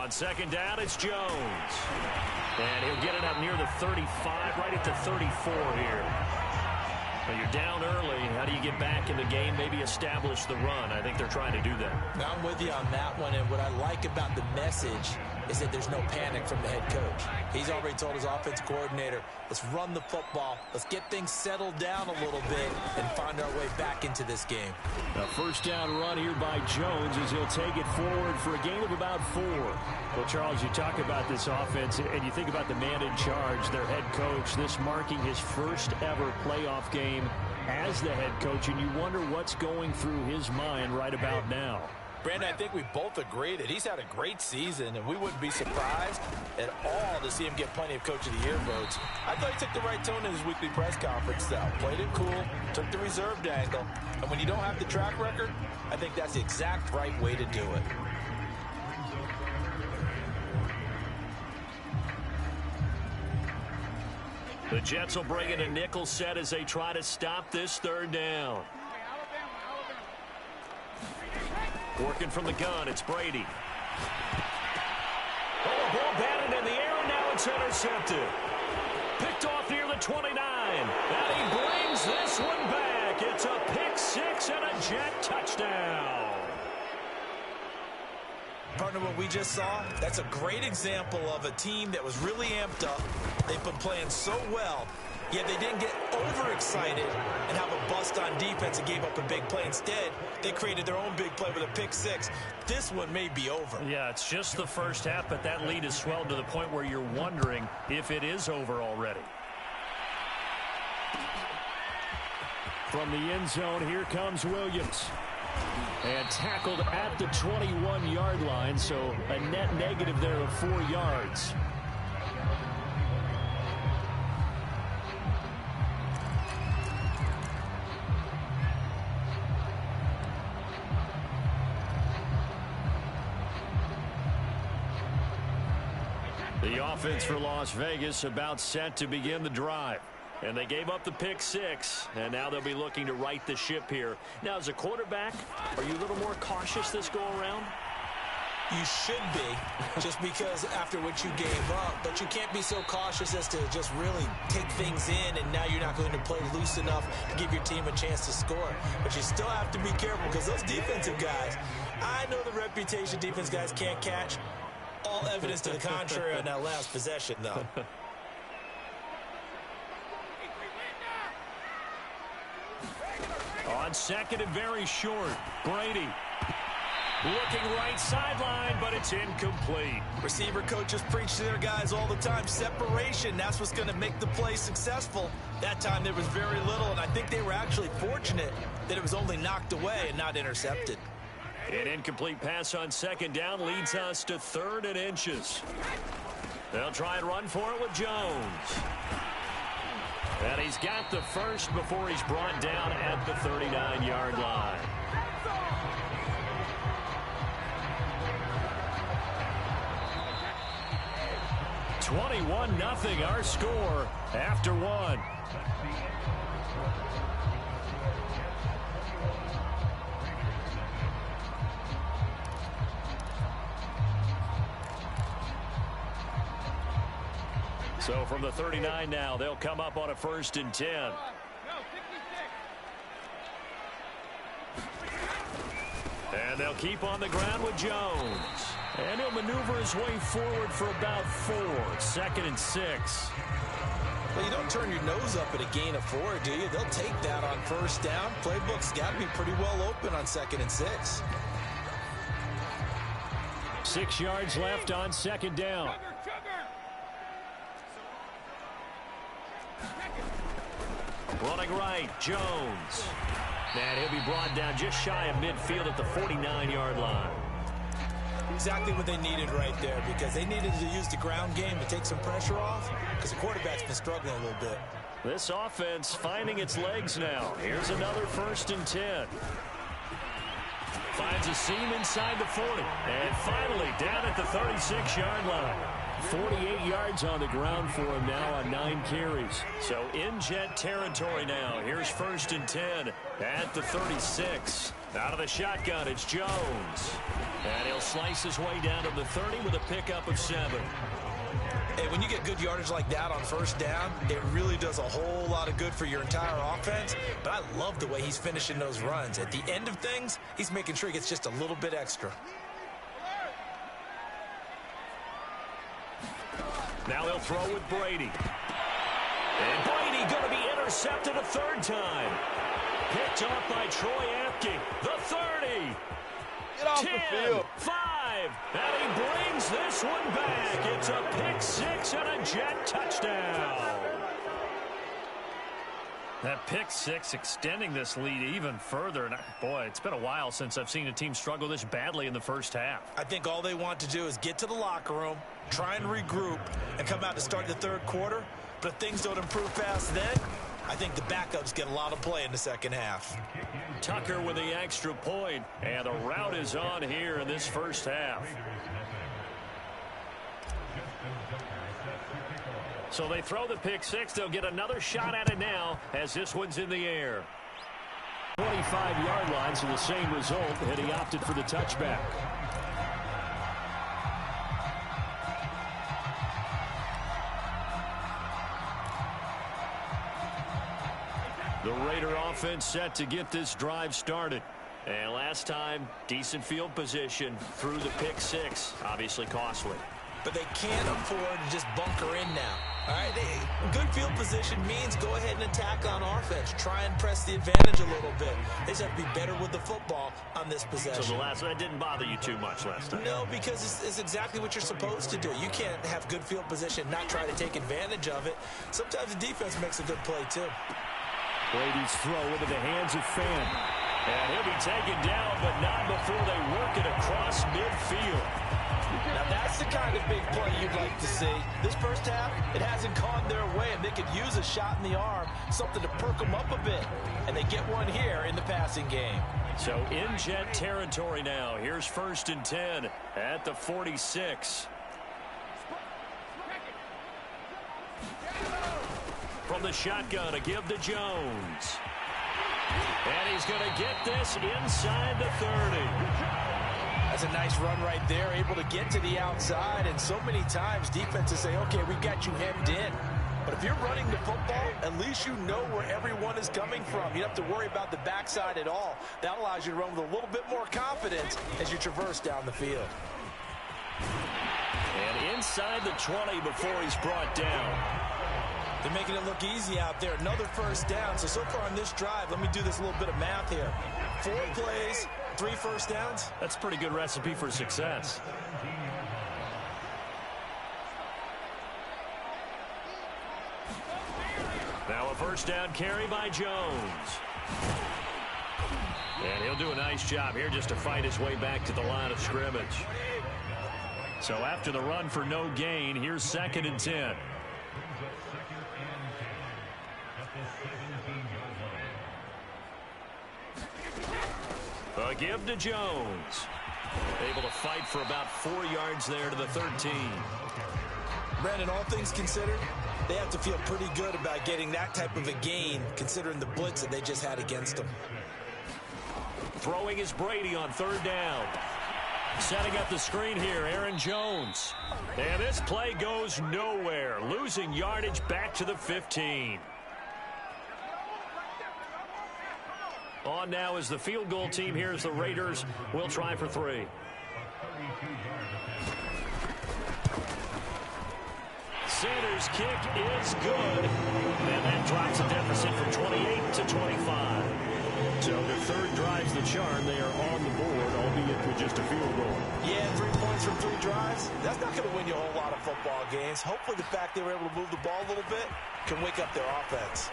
On second down, it's Jones. And he'll get it up near the 35, right at the 34 here. But you're down early. How do you get back in the game, maybe establish the run? I think they're trying to do that. Now, I'm with you on that one, and what I like about the message is that there's no panic from the head coach. He's already told his offensive coordinator, let's run the football, let's get things settled down a little bit and find our way back into this game. A first down run here by Jones as he'll take it forward for a gain of about 4. Well, Charles, you talk about this offense, and you think about the man in charge, their head coach, this marking his first ever playoff game as the head coach, and you wonder what's going through his mind right about now. Brandon, I think we both agree that he's had a great season, and we wouldn't be surprised at all to see him get plenty of Coach of the Year votes. I thought he took the right tone in his weekly press conference, though. Played it cool, took the reserved angle, and when you don't have the track record, I think that's the exact right way to do it. The Jets will bring in a nickel set as they try to stop this third down. Working from the gun, it's Brady. Oh, a ball batted in the air, and now it's intercepted. Picked off near the 29. And he brings this one back. It's a pick 6 and a Jet touchdown. Partner, what we just saw, that's a great example of a team that was really amped up. They've been playing so well, yet they didn't get overexcited and have a bust on defense and gave up a big play. Instead, they created their own big play with a pick 6. This one may be over. Yeah, it's just the first half, but that lead has swelled to the point where you're wondering if it is over already. From the end zone, here comes Williams. And tackled at the 21-yard line, so a net negative there of 4 yards. The offense for Las Vegas about set to begin the drive. And they gave up the pick 6, and now they'll be looking to right the ship here. Now, as a quarterback, are you a little more cautious this go-around? You should be, just because after what you gave up. But you can't be so cautious as to just really take things in, and now you're not going to play loose enough to give your team a chance to score. But you still have to be careful because those defensive guys, I know the reputation defense guys can't catch. All evidence to the contrary on that last possession, though. On second and very short, Brady looking right sideline, but it's incomplete. Receiver coaches preach to their guys all the time. Separation, that's what's going to make the play successful. That time there was very little, and I think they were actually fortunate that it was only knocked away and not intercepted. An incomplete pass on second down leads us to 3rd and inches. They'll try and run for it with Jones. And he's got the first before he's brought down at the 39-yard line. (21-0) our score after 1. So from the 39 now, they'll come up on a 1st and 10. And they'll keep on the ground with Jones. And he'll maneuver his way forward for about 4. 2nd and 6. Well, you don't turn your nose up at a gain of 4, do you? They'll take that on 1st down. Playbook's got to be pretty well open on 2nd and 6. 6 yards left on 2nd down. Running right, Jones. And he'll be brought down just shy of midfield at the 49-yard line. Exactly what they needed right there, because they needed to use the ground game to take some pressure off, because the quarterback's been struggling a little bit. This offense finding its legs now. Here's another 1st and 10. Finds a seam inside the 40. And finally down at the 36-yard line. 48 yards on the ground for him now on 9 carries. So in Jet territory now. Here's 1st and 10 at the 36. Out of the shotgun, it's Jones. And he'll slice his way down to the 30 with a pickup of 7. Hey, when you get good yardage like that on first down, it really does a whole lot of good for your entire offense. But I love the way he's finishing those runs. At the end of things, he's making sure he gets just a little bit extra. Now they'll throw with Brady. And Brady going to be intercepted a third time. Picked off by Troy Apke. The 30. Get off 10, the field. 5. And he brings this one back. It's a pick 6 and a Jet touchdown. That pick 6 extending this lead even further. And boy, it's been a while since I've seen a team struggle this badly in the first half. I think all they want to do is get to the locker room, try and regroup, and come out to start the third quarter. But if things don't improve fast then, I think the backups get a lot of play in the second half. Tucker with the extra point, and the route is on here in this first half. So they throw the pick 6. They'll get another shot at it now as this one's in the air. 25-yard line, so the same result, and he opted for the touchback. The Raider offense set to get this drive started. And last time, decent field position through the pick 6. Obviously costly. But they can't afford to just bunker in now. All right, good field position means go ahead and attack on offense. Try and press the advantage a little bit. They just have to be better with the football on this possession. So the last one didn't bother you too much last time? No, because it's exactly what you're supposed to do. You can't have good field position, not try to take advantage of it. Sometimes the defense makes a good play, too. Brady's throw into the hands of Fan. And he'll be taken down, but not before they work it across midfield. Now that's the kind of big play you'd like to see. This first half, it hasn't gone their way, and they could use a shot in the arm, something to perk them up a bit. And they get one here in the passing game. So in Jet territory now. Here's 1st and 10 at the 46. From the shotgun, a give to Jones. And he's going to get this inside the 30. That's a nice run right there, able to get to the outside. And so many times defenses say, okay, we've got you hemmed in. But if you're running the football, at least you know where everyone is coming from. You don't have to worry about the backside at all. That allows you to run with a little bit more confidence as you traverse down the field. And inside the 20 before he's brought down. They're making it look easy out there. Another first down. So far on this drive, let me do this little bit of math here. 4 plays, 3 first downs. That's a pretty good recipe for success. Now a first down carry by Jones. And he'll do a nice job here just to fight his way back to the line of scrimmage. So after the run for no gain, here's 2nd and 10. A give to Jones. Able to fight for about 4 yards there to the 13. Brandon, all things considered, they have to feel pretty good about getting that type of a gain, considering the blitz that they just had against them. Throwing is Brady on 3rd down. Setting up the screen here, Aaron Jones. And this play goes nowhere. Losing yardage back to the 15. On now is the field goal team. Here's the Raiders. We'll try for 3. Sanders' kick is good. And that drops a deficit from 28 to 25. So their 3rd drive's the charm. They are on the board, albeit with just a field goal. Yeah, 3 points from 3 drives. That's not going to win you a whole lot of football games. Hopefully the fact they were able to move the ball a little bit can wake up their offense.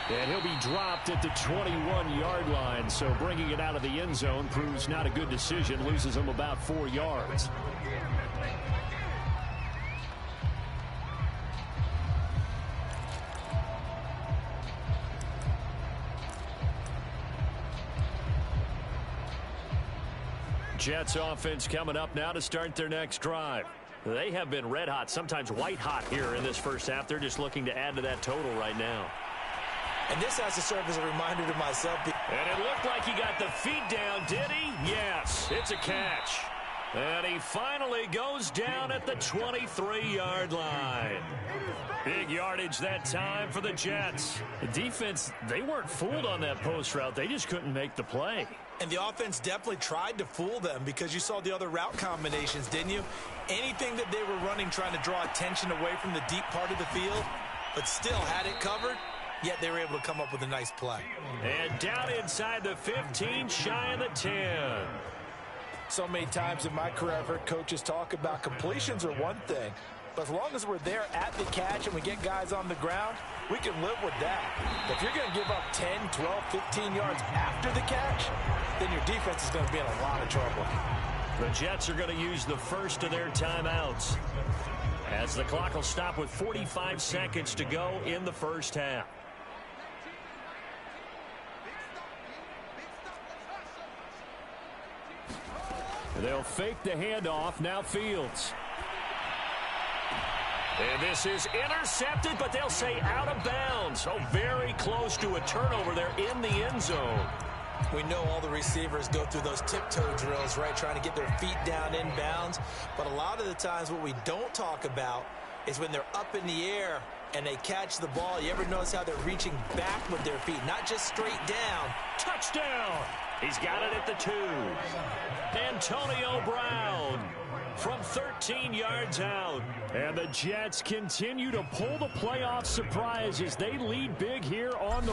And he'll be dropped at the 21-yard line, so bringing it out of the end zone proves not a good decision, loses him about 4 yards. Jets offense coming up now to start their next drive. They have been red hot, sometimes white hot here in this first half. They're just looking to add to that total right now. And this has to serve as a reminder to myself. And it looked like he got the feet down, did he? Yes, it's a catch. And he finally goes down at the 23-yard line. Big yardage that time for the Jets. The defense, they weren't fooled on that post route. They just couldn't make the play. And the offense definitely tried to fool them because you saw the other route combinations, didn't you? Anything that they were running trying to draw attention away from the deep part of the field, but still had it covered, yet they were able to come up with a nice play. And down inside the 15, shy of the 10. So many times in my career I've heard coaches talk about completions are one thing, but as long as we're there at the catch and we get guys on the ground, we can live with that. If you're going to give up 10, 12, 15 yards after the catch, then your defense is going to be in a lot of trouble. The Jets are going to use the first of their timeouts, as the clock will stop with 45 seconds to go in the first half. They'll fake the handoff. Now Fields. And this is intercepted, but they'll say out of bounds. Oh, very close to a turnover there in the end zone. We know all the receivers go through those tiptoe drills, right, trying to get their feet down in bounds. But a lot of the times what we don't talk about is when they're up in the air and they catch the ball. You ever notice how they're reaching back with their feet, not just straight down? Touchdown! He's got it at the 2. Antonio Brown from 13 yards out. And the Jets continue to pull the playoff surprise as they lead big here on the